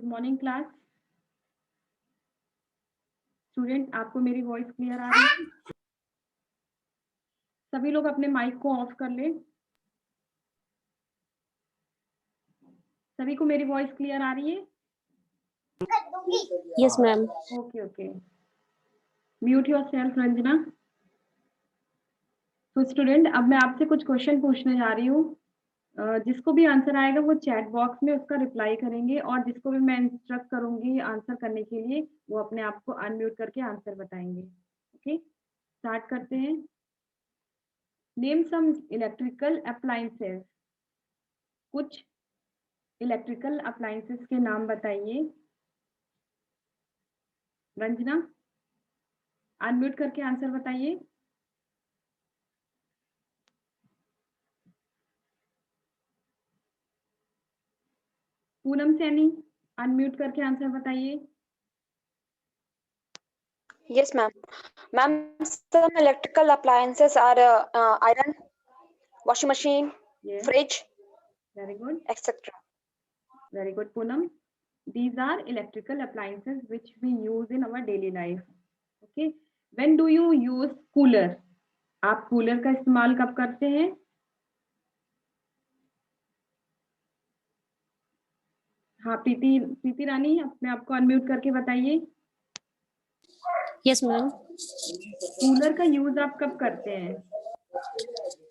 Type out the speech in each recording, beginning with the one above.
Good morning class. Student, आपको मेरी voice clear आ रही है? सभी लोग अपने माइक को ऑफ कर लें। सभी को मेरी वॉइस क्लियर आ रही है? Yes ma'am. Okay okay, mute yourself Ranjana. तो स्टूडेंट, अब मैं आपसे कुछ क्वेश्चन पूछने जा रही हूँ। जिसको भी आंसर आएगा वो चैट बॉक्स में उसका रिप्लाई करेंगे, और जिसको भी मैं इंस्ट्रक्ट करूंगी आंसर करने के लिए वो अपने आप को अनम्यूट करके आंसर बताएंगे। ओके, स्टार्ट करते हैं। Name some electrical appliances. कुछ इलेक्ट्रिकल अप्लायंसेस के नाम बताइए। रंजना, अनम्यूट करके आंसर बताइए। पूनम सैनी, अनम्यूट करके आंसर बताइए। Yes, ma'am. Ma'am, some electrical appliances are iron, washing machine, Yes, fridge, very good. etc. Very good, Poonam. These are electrical appliances which we use in our daily life. Okay. When do you use cooler? आप cooler का इस्तेमाल कब करते हैं? हाँ, प्रीति प्रीति रानी, अपने आप को अनम्यूट करके बताइए। Yes ma'am. कूलर का यूज आप कब करते हैं?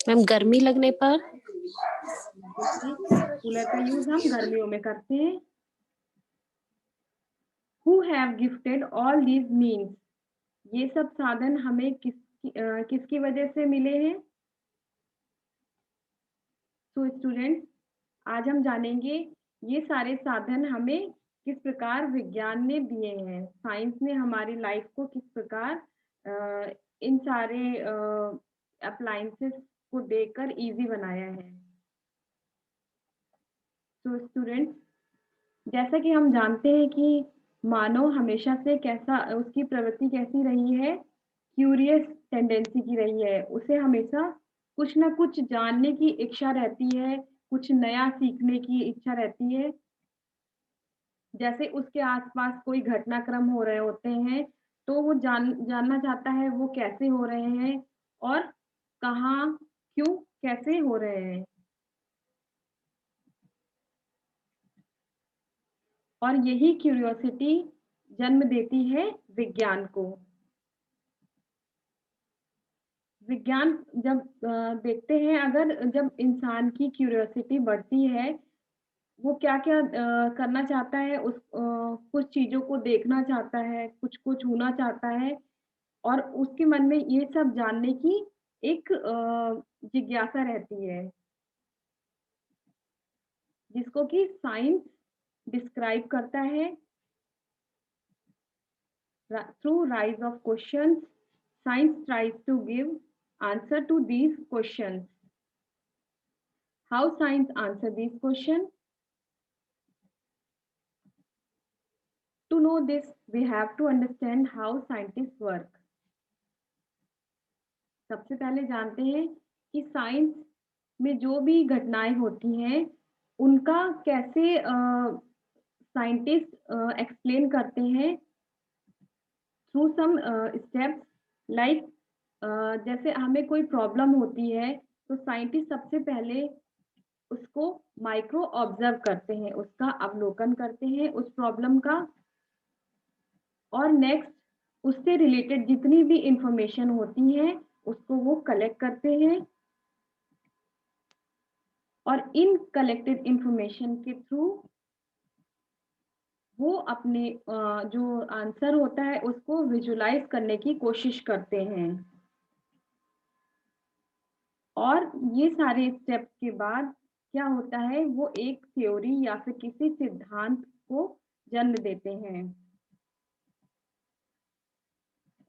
मैम, गर्मी लगने पर। बिल्कुल सही, कूलर का यूज हम गर्मियों में करते हैं। Who have gifted all these means? ये सब साधन हमें किसकी वजह से मिले हैं? तो स्टूडेंट, आज हम जानेंगे ये सारे साधन हमें किस प्रकार विज्ञान ने दिए हैं, साइंस ने हमारी लाइफ को किस प्रकार इन सारे अप्लायंसेस को देकर इजी बनाया है। तो स्टूडेंट, जैसा कि हम जानते हैं कि मानव हमेशा से कैसा उसकी प्रवृत्ति कैसी रही है, क्यूरियस टेंडेंसी की रही है। उसे हमेशा कुछ ना कुछ जानने की इच्छा रहती है, कुछ नया सीखने की इच्छा रहती है। जैसे उसके आसपास कोई घटनाक्रम हो रहे होते हैं, तो वो जानना चाहता है वो कैसे हो रहे हैं और कहाँ, क्यों, कैसे हो रहे हैं। और यही क्यूरियोसिटी जन्म देती है विज्ञान को। विज्ञान जब देखते हैं, अगर जब इंसान की क्यूरियोसिटी बढ़ती है, वो क्या-क्या करना चाहता है, कुछ चीज़ों को देखना चाहता है, कुछ-कुछ छूना चाहता है, और उसके मन में ये सब जानने की एक जिज्ञासा रहती है, जिसको कि साइंस डिस्क्राइब करता है। Through rise of questions, science tries to give answer to these questions. How science answer these questions? To know this, we have to understand how scientists work. सबसे पहले जानते हैं कि साइंस में जो भी घटनाएं होती हैं, उनका कैसे साइंटिस्ट एक्सप्लेन करते हैं थ्रू सम स्टेप्स। लाइक जैसे हमें कोई प्रॉब्लम होती है, तो साइंटिस्ट सबसे पहले उसको माइक्रो ऑब्जर्व करते हैं, उसका अवलोकन करते हैं उस प्रॉब्लम का, और नेक्स्ट उससे रिलेटेड जितनी भी इंफॉर्मेशन होती है उसको वो कलेक्ट करते हैं, और इन कलेक्टेड इंफॉर्मेशन के थ्रू वो अपने जो आंसर होता है उसको विजुलाइज करने की कोशिश करते हैं। और ये सारे स्टेप्स के बाद क्या होता है, वो एक थ्योरी या फिर किसी सिद्धांत को जन्म देते हैं।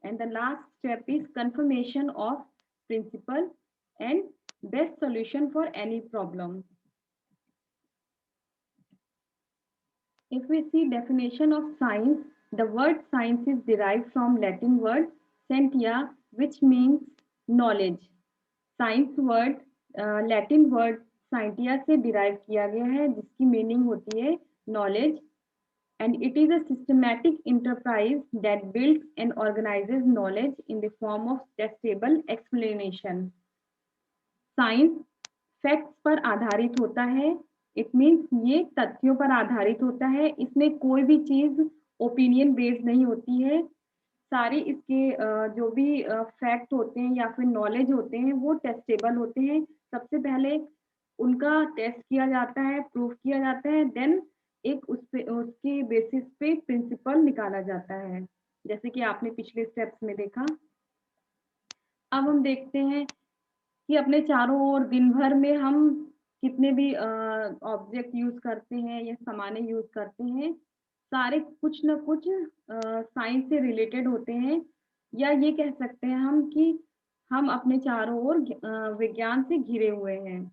And the last step is confirmation of principle and best solution for any problem. If we see definition of science, the word science is derived from Latin word scientia, which means knowledge. Science word Latin word scientia से derive किया गया है, जिसकी meaning होती है knowledge. and it is a systematic enterprise that builds and organizes knowledge in the form of testable explanation. Science facts पर आधारित होता है, इट मीन्स ये तथ्यों पर आधारित होता है, इसमें कोई भी चीज़ ओपिनियन बेस्ड नहीं होती है। सारे इसके जो भी फैक्ट होते हैं या फिर नॉलेज होते हैं वो टेस्टेबल होते हैं। सबसे पहले उनका टेस्ट किया जाता है, प्रूफ किया जाता है, देन एक उसके बेसिस पे प्रिंसिपल निकाला जाता है, जैसे कि आपने पिछले स्टेप्स में देखा। अब हम देखते हैं कि अपने चारों ओर दिन भर में हम कितने भी ऑब्जेक्ट यूज़ करते हैं या सामानें यूज़ करते हैं, सारे कुछ न कुछ साइंस से रिलेटेड होते हैं, या ये कह सकते हैं हम कि हम अपने चारों ओर विज्ञान से घिरे हुए हैं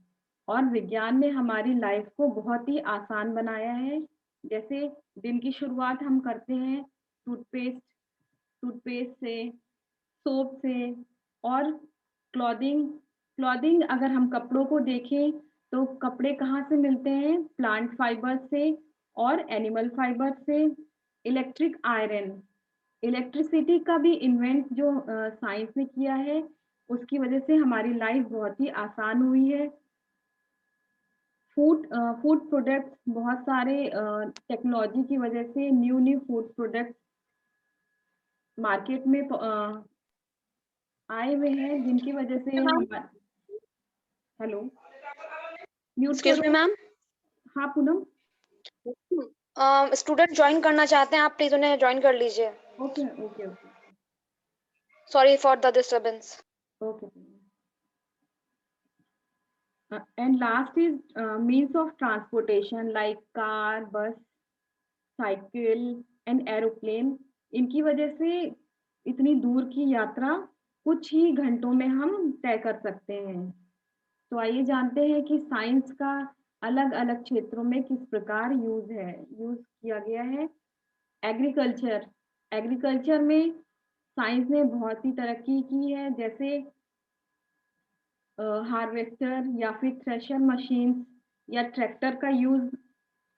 और विज्ञान ने हमारी लाइफ को बहुत ही आसान बनाया है। जैसे दिन की शुरुआत हम करते हैं टूथपेस्ट टूथपेस्ट से, सोप से, और क्लॉथिंग क्लॉथिंग अगर हम कपड़ों को देखें तो कपड़े कहाँ से मिलते हैं? प्लांट फाइबर से और एनिमल फाइबर से। इलेक्ट्रिक आयरन, इलेक्ट्रिसिटी का भी इन्वेंट जो साइंस ने किया है, उसकी वजह से हमारी लाइफ बहुत ही आसान हुई है। फूड प्रोडक्ट्स बहुत सारे टेक्नोलॉजी की वजह से न्यू फूड प्रोडक्ट्स मार्केट में आए हुए हैं, जिनकी वजह से हमारे हेलो म्यूट एक्सक्यूज मी करो। मैम, हाँ पूनम। स्टूडेंट ज्वाइन करना चाहते हैं, आप प्लीज उन्हें ज्वाइन कर लीजिए। Okay okay okay sorry for the disturbance. Okay. And last is means of transportation like car, बस, साइकिल एंड एरोप्लेन। इनकी वजह से इतनी दूर की यात्रा कुछ ही घंटों में हम तय कर सकते हैं। तो आइए जानते हैं कि साइंस का अलग-अलग क्षेत्रों में किस प्रकार यूज़ किया गया है। एग्रीकल्चर, एग्रीकल्चर में साइंस ने बहुत ही तरक्की की है, जैसे हार्वेस्टर या फिर थ्रेशर मशीन्स या ट्रैक्टर का यूज़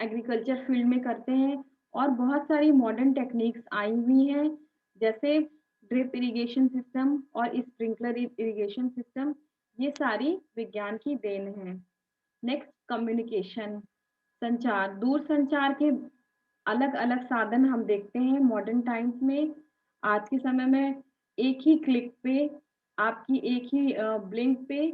एग्रीकल्चर फील्ड में करते हैं, और बहुत सारी मॉडर्न टेक्निक्स आई हुई हैं, जैसे ड्रिप इरिगेशन सिस्टम और स्प्रिंकलर इरिगेशन सिस्टम। ये सारी विज्ञान की देन है। नेक्स्ट, कम्युनिकेशन, संचार, दूर संचार के अलग-अलग साधन हम देखते हैं मॉडर्न टाइम्स में। आज के समय में एक ही क्लिक पे, आपकी एक ही ब्लिंक पे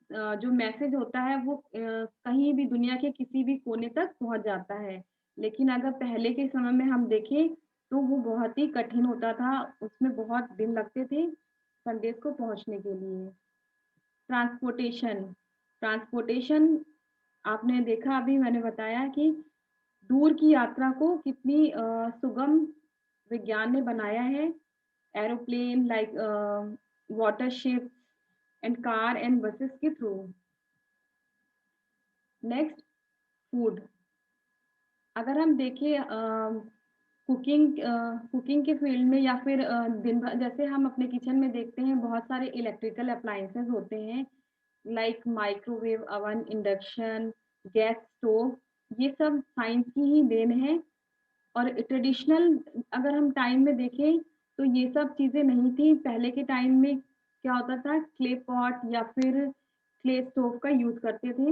जो मैसेज होता है वो कहीं भी दुनिया के किसी भी कोने तक पहुँच जाता है। लेकिन अगर पहले के समय में हम देखें तो वो बहुत ही कठिन होता था, उसमें बहुत दिन लगते थे संदेश को पहुँचने के लिए। ट्रांसपोर्टेशन, ट्रांसपोर्टेशन आपने देखा, अभी मैंने बताया कि दूर की यात्रा को कितनी सुगम विज्ञान ने बनाया है। Aeroplane like water ship and car and buses के थ्रू। Next, food. अगर हम देखें कुकिंग के फील्ड में या फिर दिन भर जैसे हम अपने किचन में देखते हैं बहुत सारे इलेक्ट्रिकल अप्लायंसेस होते हैं, like microwave oven, induction, gas stove. ये सब साइंस की ही देन है। और ट्रेडिशनल अगर हम टाइम में देखें तो ये सब चीज़ें नहीं थी। पहले के टाइम में क्या होता था, क्ले पॉट या फिर क्ले स्टोव का यूज़ करते थे।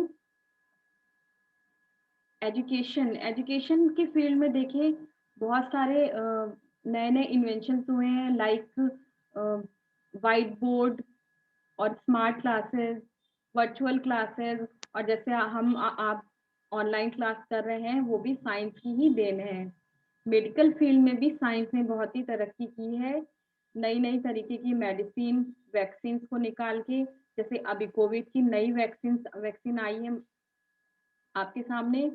एजुकेशन के फील्ड में देखें बहुत सारे नए-नए इन्वेंशंस हुए हैं, लाइक व्हाइट बोर्ड और स्मार्ट क्लासेस, वर्चुअल क्लासेस, और जैसे आप ऑनलाइन क्लास कर रहे हैं, वो भी साइंस की ही देन है। मेडिकल फील्ड में भी साइंस ने बहुत ही तरक्की की है, नई-नई तरीके की मेडिसिन, वैक्सीन्स को निकाल के, जैसे अभी कोविड की नई वैक्सीन आई है आपके सामने।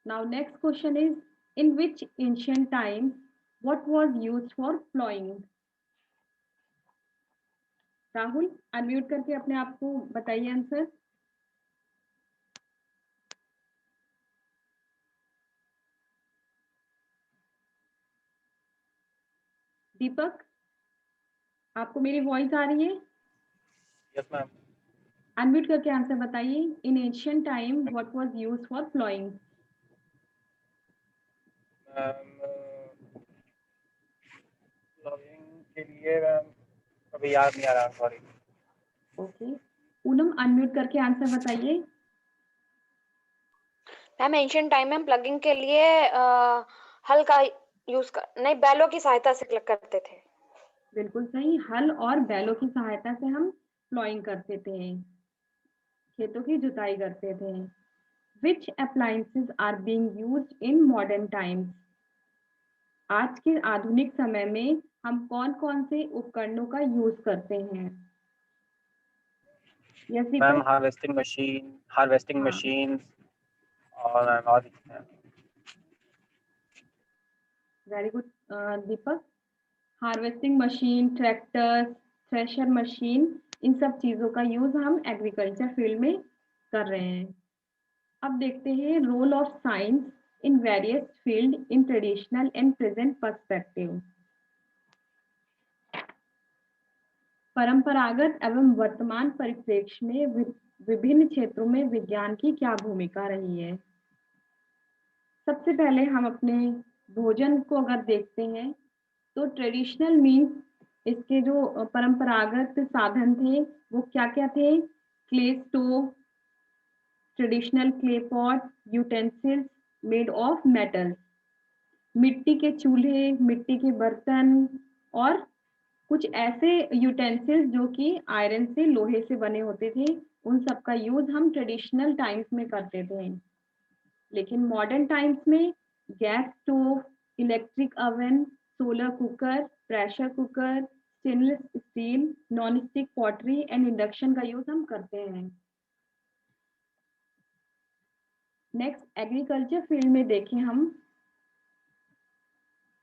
Now next question is, in which ancient times what was used for plowing? Rahul, unmute करके अपने आप को बताइए आंसर। दीपक, आपको मेरी वॉइस आ रही है? Yes ma'am. अनम्यूट करके आंसर बताइए। In ancient time what was used for ploughing? Plogging के लिए मैम अभी याद नहीं आ रहा, सॉरी। ओके, पूनम अनम्यूट करके आंसर बताइए। मैम एंशियंट टाइम में प्लगिंग के लिए हल का यूज कर नहीं बैलों की सहायता से करते थे। बिल्कुल सही, हल और बैलों की सहायता से हम प्लॉइंग करते थे, खेतों की जुताई करते थे। Which appliances are being used in modern times? आज के आधुनिक समय में हम कौन-कौन से उपकरणों का यूज करते हैं? Yes ma'am Deepak. हार्वेस्टिंग हाँ, मशीन और मैम और very good Deepak. Harvesting machine, tractor, thresher machine, इन सब चीज़ों का यूज़ हम एग्रीकल्चर फील्ड में कर रहे हैं। अब देखते हैं role of science in various field in traditional and present perspective. परंपरागत एवं वर्तमान परिप्रेक्ष्य में विभिन्न क्षेत्रों में विज्ञान की क्या भूमिका रही है? सबसे पहले हम अपने भोजन को अगर देखते हैं तो ट्रेडिशनल मीन्स इसके जो परंपरागत साधन थे वो क्या-क्या थे? Clay stove, traditional clay pot, utensils made of metal, मिट्टी के चूल्हे, मिट्टी के बर्तन और कुछ ऐसे यूटेंसिल्स जो कि आयरन से, लोहे से बने होते थे, उन सब का यूज़ हम ट्रेडिशनल टाइम्स में करते थे। लेकिन मॉडर्न टाइम्स में gas stove, electric oven, solar cooker, pressure cooker, stainless steel, non stick pottery and induction का यूज़ हम करते हैं। नेक्स्ट एग्रीकल्चर फील्ड में देखें हम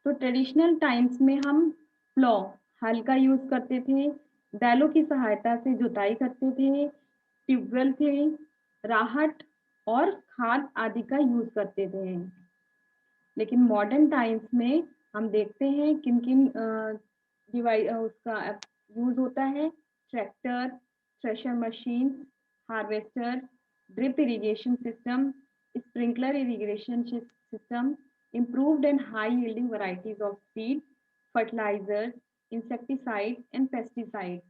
तो ट्रेडिशनल टाइम्स में हम प्लॉ, हल का यूज़ करते थे, बैलों की सहायता से जुताई करते थे, ट्यूबवेल थे, राहट और खाद आदि का यूज़ करते थे। लेकिन मॉडर्न टाइम्स में हम देखते हैं किन-किन उसका यूज़ होता है। Tractor, thresher machine, harvester, drip irrigation system, sprinkler irrigation system, improved and high yielding varieties of seed, fertilizers, insecticides and pesticides।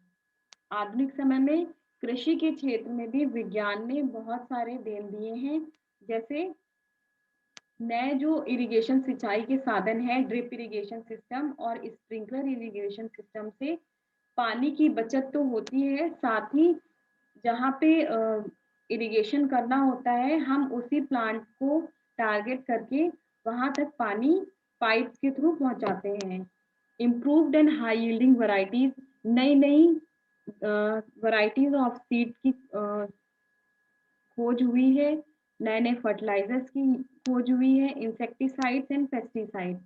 आधुनिक समय में कृषि के क्षेत्र में भी विज्ञान ने बहुत सारे देन दिए हैं, जैसे नए जो इरिगेशन सिंचाई के साधन है, ड्रिप इरिगेशन सिस्टम और स्प्रिंकलर इरिगेशन सिस्टम से पानी की बचत तो होती है, साथ ही जहाँ पे इरिगेशन करना होता है, हम उसी प्लांट को टारगेट करके वहाँ तक पानी पाइप के थ्रू पहुँचाते हैं। Improved and high yielding varieties, नई-नई वैराइटीज ऑफ सीड की खोज हुई है, नए-नए फर्टिलाइजर्स की खोज हुई है, इंसेक्टिसाइड्स एंड पेस्टिसाइड्स,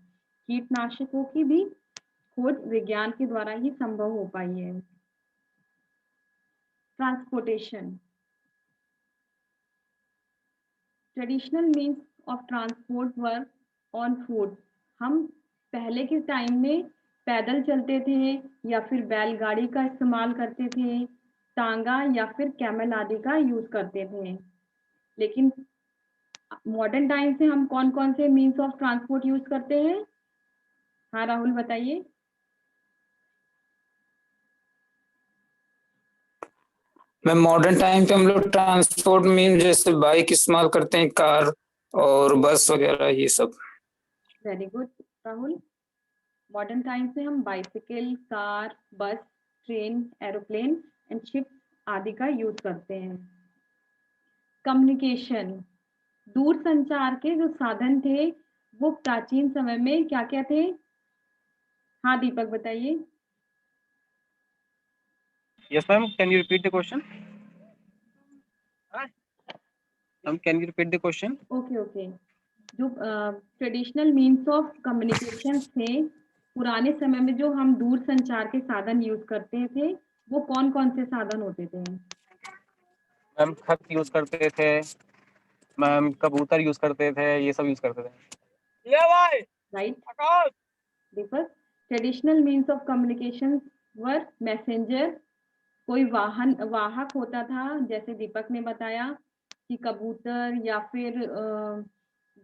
कीटनाशकों की भी खोज विज्ञान के द्वारा ही संभव हो पाई है। Transportation, traditional means of transport were on foot. हम पहले के टाइम में पैदल चलते थे या फिर बैलगाड़ी का इस्तेमाल करते थे, टांगा या फिर कैमल आदि का यूज़ करते थे। लेकिन मॉडर्न टाइम से हम कौन-कौन से मीन्स ऑफ ट्रांसपोर्ट यूज़ करते हैं? हाँ, राहुल बताइए। मैम मॉडर्न टाइम पे हम लोग ट्रांसपोर्ट मीन जैसे बाइक इस्तेमाल करते हैं, कार और बस वगैरह ये सब। Very good Rahul. Modern time से हम बाइसिकल, कार, बस, ट्रेन, एरोप्लेन एंड शिप आदि का यूज़ करते हैं। कम्युनिकेशन, दूर संचार के जो साधन थे, वो प्राचीन समय में क्या-क्या थे? हाँ, दीपक बताइए। Yes, ma'am. Can you repeat the question? Ma'am, can you repeat the question? Okay. जो ट्रेडिशनल मीन्स ऑफ कम्युनिकेशन थे, पुराने समय में जो हम दूर संचार के साधन यूज़ करते थे, वो कौन-कौन से साधन होते थे? मैम खत यूज करते थे, मैम कबूतर यूज करते थे, ये सब यूज करते थे। ये भाई right Akash. Deepak? Traditional means of communication were messenger, कोई वाहक होता था, जैसे दीपक ने बताया कि कबूतर या फिर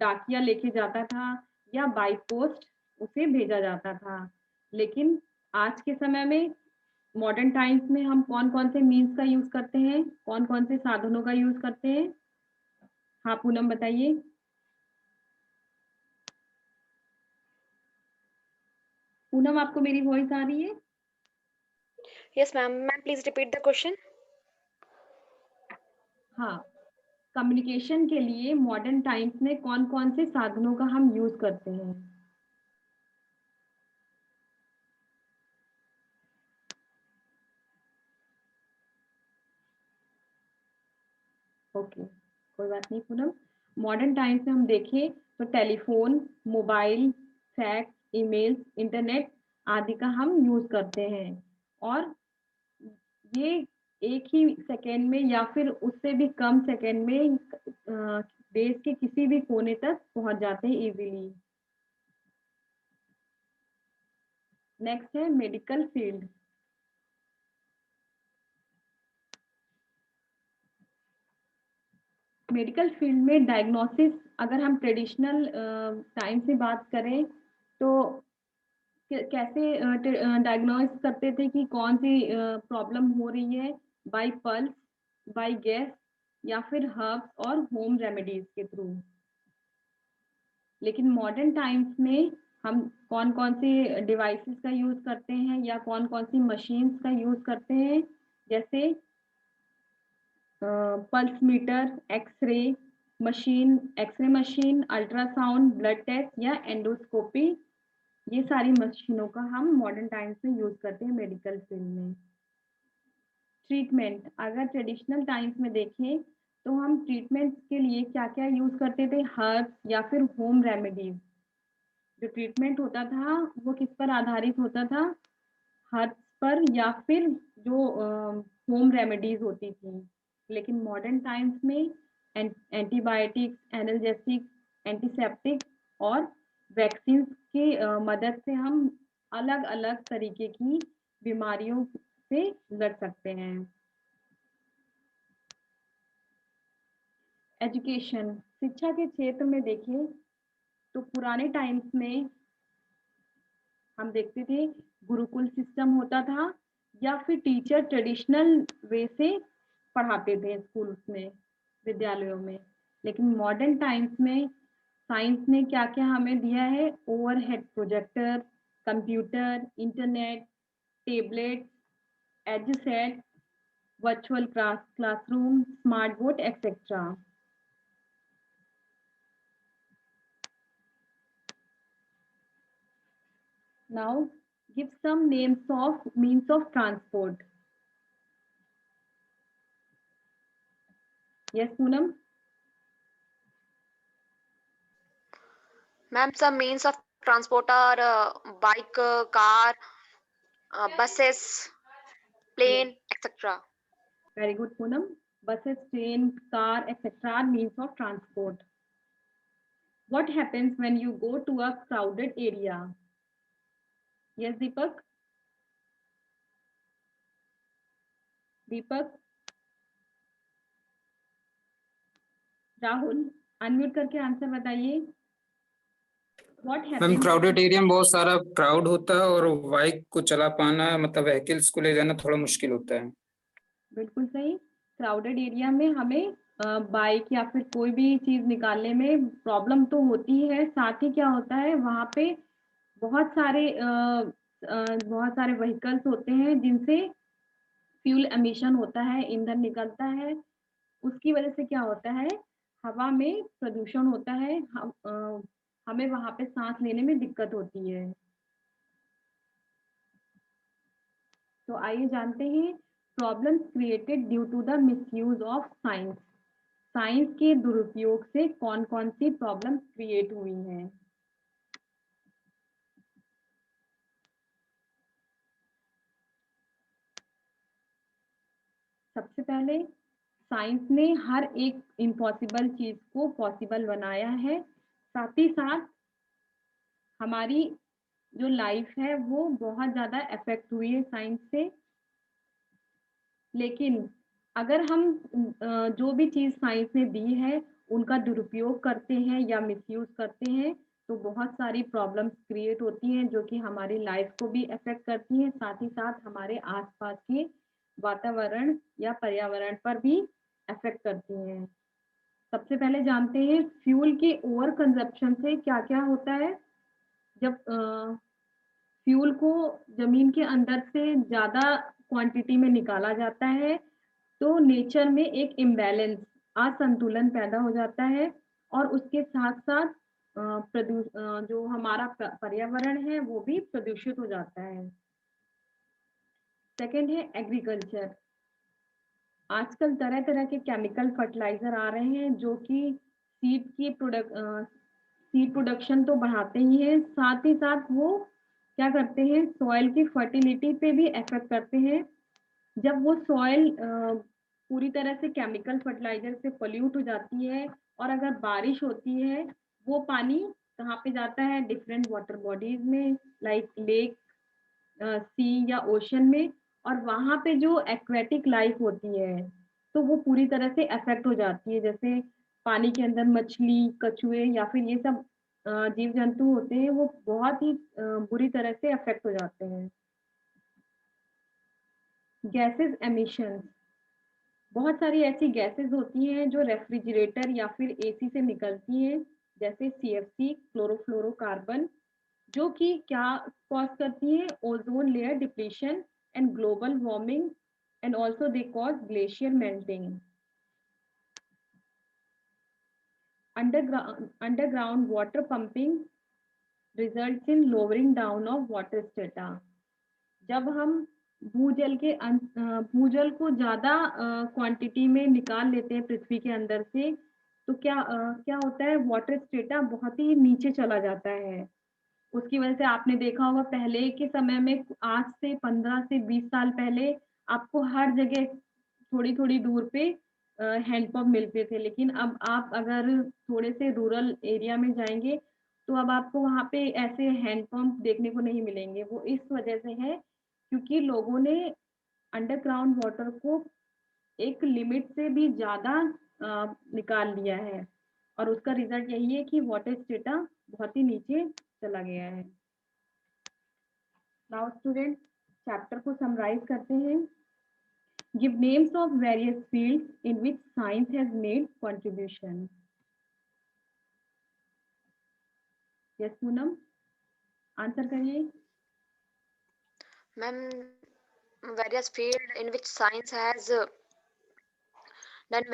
डाकिया लेके जाता था या बाई पोस्ट उसे भेजा जाता था। लेकिन आज के समय में मॉडर्न टाइम्स में हम कौन-कौन से मीन्स का यूज़ करते हैं? कौन-कौन से साधनों का यूज़ करते हैं? हाँ, पूनम बताइए। पूनम आपको मेरी वॉइस आ रही है? Yes, ma'am. Ma'am, please repeat the question. हाँ, कम्युनिकेशन के लिए मॉडर्न टाइम्स में कौन-कौन से साधनों का हम यूज़ करते हैं? ओके, कोई बात नहीं पूनम। मॉडर्न टाइम्स में हम देखें तो telephone, mobile, fax, emails, internet आदि का हम यूज़ करते हैं और ये एक ही सेकंड में या फिर उससे भी कम सेकंड में देश के किसी भी कोने तक पहुँच जाते हैं ईज़िली। नेक्स्ट है मेडिकल फील्ड। मेडिकल फील्ड में डायग्नोसिस अगर हम ट्रेडिशनल टाइम से बात करें तो कैसे डायग्नोस करते थे कि कौन सी प्रॉब्लम हो रही है बाय पल्स, बाय गैस या फिर हर्ब्स और होम रेमेडीज के थ्रू। लेकिन मॉडर्न टाइम्स में हम कौन-कौन से डिवाइसेस का यूज़ करते हैं या कौन-कौन सी मशीन्स का यूज़ करते हैं, जैसे pulse meter, x-ray machine, ultrasound, blood test या एंडोस्कोपी, ये सारी मशीनों का हम मॉडर्न टाइम्स में यूज़ करते हैं मेडिकल फील्ड में। ट्रीटमेंट अगर ट्रेडिशनल टाइम्स में देखें तो हम ट्रीटमेंट के लिए क्या-क्या यूज़ करते थे, हर्ब्स या फिर होम रेमेडीज। जो ट्रीटमेंट होता था वो किस पर आधारित होता था, हर्ब्स पर या फिर जो होम रेमेडीज होती थी। लेकिन मॉडर्न टाइम्स में एंटीबायोटिक्स, एनाल्जेसिक, एंटीसेप्टिक और वैक्सीन की मदद से हम अलग-अलग तरीके की बीमारियों से लड़ सकते हैं। एजुकेशन शिक्षा के क्षेत्र में देखें तो पुराने टाइम्स में हम देखते थे गुरुकुल सिस्टम होता था या फिर टीचर ट्रेडिशनल वे से पढ़ाते थे स्कूल्स में, विद्यालयों में। लेकिन मॉडर्न टाइम्स में साइंस ने क्या-क्या हमें दिया है, overhead projector, computer, internet, tablet, EDUSAT, virtual classroom, smart board etcetera. Now give some names of means of transport. Yes, Poonam? Ma'am, some means of transport are bike, car, buses, plane, etc. Very good, Poonam. Buses, train, car, etc. are means of transport. What happens when you go to a crowded area? Yes, Deepak? Deepak? Rahul unmute करके answer बताइए। What ma'am happens? Crowded area में बहुत सारा crowd होता है और bike को चला पाना मतलब व्हीकल्स को ले जाना थोड़ा मुश्किल होता है। बिल्कुल सही। क्राउडेड एरिया में हमें बाइक या फिर कोई भी चीज़ निकालने में प्रॉब्लम तो होती है, साथ ही क्या होता है वहाँ पे बहुत सारे व्हीकल्स होते हैं जिनसे फ्यूल एमिशन होता है, ईंधन निकलता है। उसकी वजह से क्या होता है, हवा में प्रदूषण होता है, हमें वहाँ पे साँस लेने में दिक्कत होती है। तो आइए जानते हैं problems created due to the misuse of science. Science के दुरुपयोग से कौन-कौन सी प्रॉब्लम्स क्रिएट हुई हैं? सबसे पहले साइंस ने हर एक इम्पॉसिबल चीज़ को पॉसिबल बनाया है। साथ ही साथ हमारी जो लाइफ है वो बहुत ज़्यादा अफेक्ट हुई है साइंस से। लेकिन अगर हम जो भी चीज़ साइंस ने दी है, उनका दुरुपयोग करते हैं या मिसयूज़ करते हैं, तो बहुत सारी प्रॉब्लम्स क्रिएट होती हैं, जो कि हमारी लाइफ को भी अफ़ेक्ट करती हैं, साथ ही साथ हमारे आस-पास के वातावरण या पर्यावरण पर भी अफ़ेक्ट करती हैं। सबसे पहले जानते हैं फ्यूल के ओवर कंज़प्शन से क्या-क्या होता है? जब फ्यूल को ज़मीन के अंदर से ज़्यादा क्वांटिटी में निकाला जाता है, तो नेचर में एक इम्बैलेंस, असंतुलन पैदा हो जाता है और उसके साथ-साथ जो हमारा पर्यावरण है, वो भी प्रदूषित हो जाता है। सेकंड है एग्रीकल्चर। आजकल तरह-तरह के केमिकल फर्टिलाइज़र आ रहे हैं, जो कि सीड प्रोडक्शन तो बढ़ाते ही हैं, साथ ही साथ वो क्या करते हैं, सॉइल की फर्टिलिटी पे भी इफ़ेक्ट करते हैं। जब वो सॉइल पूरी तरह से केमिकल फर्टिलाइज़र से पॉल्यूट हो जाती है और अगर बारिश होती है, वो पानी कहाँ पे जाता है, डिफरेंट वाटर बॉडीज़ में, लाइक लेक, सी या ओशन में, और वहाँ पे जो एक्वेटिक लाइफ़ होती है, तो वो पूरी तरह से अफ़ेक्ट हो जाती है। जैसे पानी के अंदर मछली, कछुए या फिर ये सब जीव-जंतु होते हैं, वो बहुत ही बुरी तरह से अफ़ेक्ट हो जाते हैं। गैसेज़ एमिशंस, बहुत सारी ऐसी गैसेज़ होती हैं जो रेफ्रिजरेटर या फिर एसी से निकलती हैं, जैसे सीएफसी, क्लोरोफ्लोरोकार्बन, जो कि क्या कॉज़ करती हैं, ozone layer depletion and global warming, and also they cause glacier melting. Underground water pumping results in lowering down of water strata. जब हम भूजल को ज़्यादा क्वांटिटी में निकाल लेते हैं पृथ्वी के अंदर से, तो क्या होता है, वाटर स्टेटा बहुत ही नीचे चला जाता है। उसकी वजह से आपने देखा होगा पहले के समय में, आज से 15 से 20 साल पहले आपको हर जगह थोड़ी-थोड़ी दूर पे हैंडपंप मिलते थे। लेकिन अब आप अगर थोड़े से रूरल एरिया में जाएँगे, तो अब आपको वहाँ पे ऐसे हैंडपंप देखने को नहीं मिलेंगे। वो इस वजह से है क्योंकि लोगों ने अंडरग्राउंड वाटर को एक लिमिट से भी ज़्यादा निकाल लिया है, और उसका रिज़ल्ट यही है कि वाटर स्टेटा बहुत ही नीचे चला गया है। नाउ स्टूडेंट, चैप्टर को समराइज़ करते हैं। Give names of various fields in which science has made contribution. Yes Poonam, answer करिए। Ma'am, various field in which science has done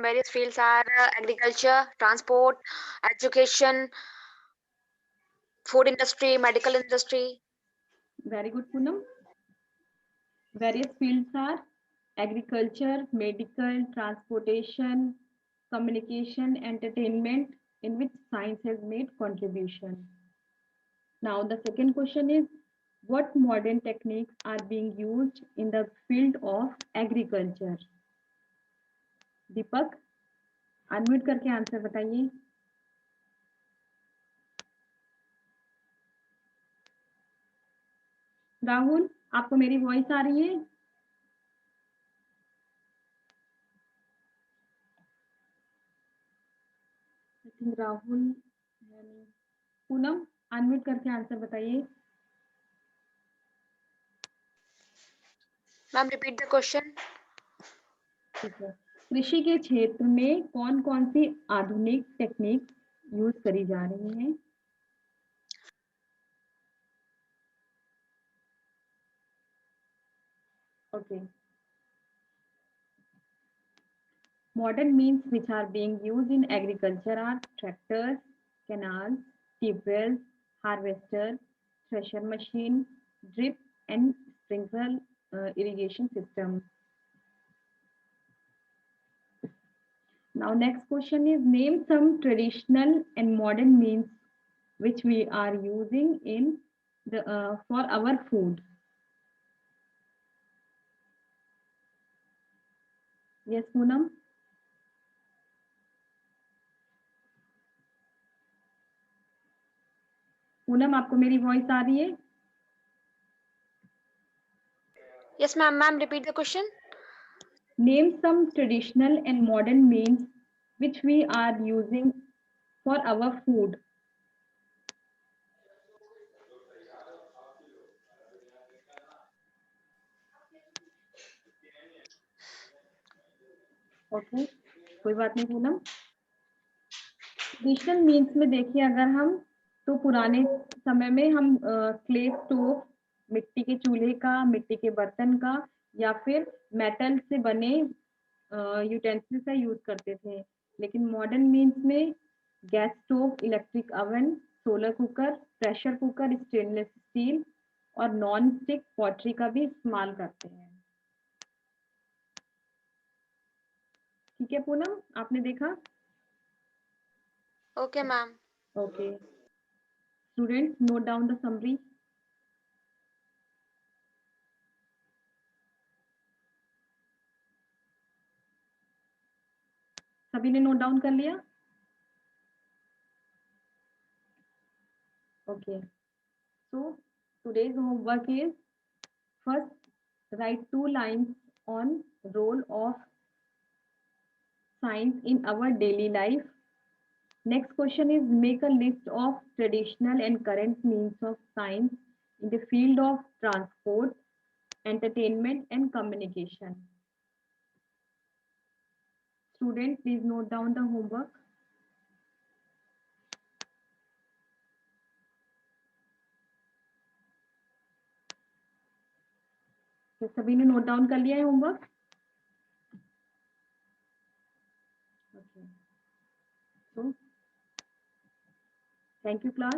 various fields are agriculture, transport, education, food industry, medical industry. Very good, Poonam. Various fields are agriculture, medical, transportation, communication, entertainment, in which science has made contribution. Now, the second question is, what modern techniques are being used in the field of agriculture? Deepak, unmute करके answer बताइए। राहुल, आपको मेरी voice आ रही है? Rahul, Poonam, unmute करके answer बताइए। Ma'am, repeat the question. ठीक है। कृषि के क्षेत्र में कौन-कौन सी आधुनिक टेक्निक यूज़ करी जा रही हैं? Okay. Modern means which are being used in agriculture are tractors, canals, tube wells, harvester, thresher machine, drip and sprinkler irrigation system. Now next question is, name some traditional and modern means which we are using in the for our food. Yes, Poonam. Poonam, आपको मेरी voice आ रही है? Yes, ma'am. Ma'am, repeat the question. Name some traditional and modern means which we are using for our food. Okay, कोई बात नहीं Poonam. Traditional means में देखिए अगर हम, तो पुराने समय में हम क्ले स्टोव, मिट्टी के चूल्हे का, मिट्टी के बर्तन का, या फिर मेटल से बने यूटेंसिल्स का यूज करते थे। लेकिन मॉडर्न मीन्स में gas stove, electric oven, solar cooker, pressure cooker, stainless steel और नॉन स्टिक पॉटरी का भी इस्तेमाल करते हैं। ठीक है पूनम, आपने देखा? Okay, ma'am. Okay. Students, note down the summary. सभी ने नोट डाउन कर लिया? Okay. So today's homework is, first write 2 lines on role of science in our daily life. Next question is, make a list of traditional and current means of science in the field of transport, entertainment and communication. Students, please note down the homework. तो सभी ने note down कर लिया है homework? Okay, so thank you class.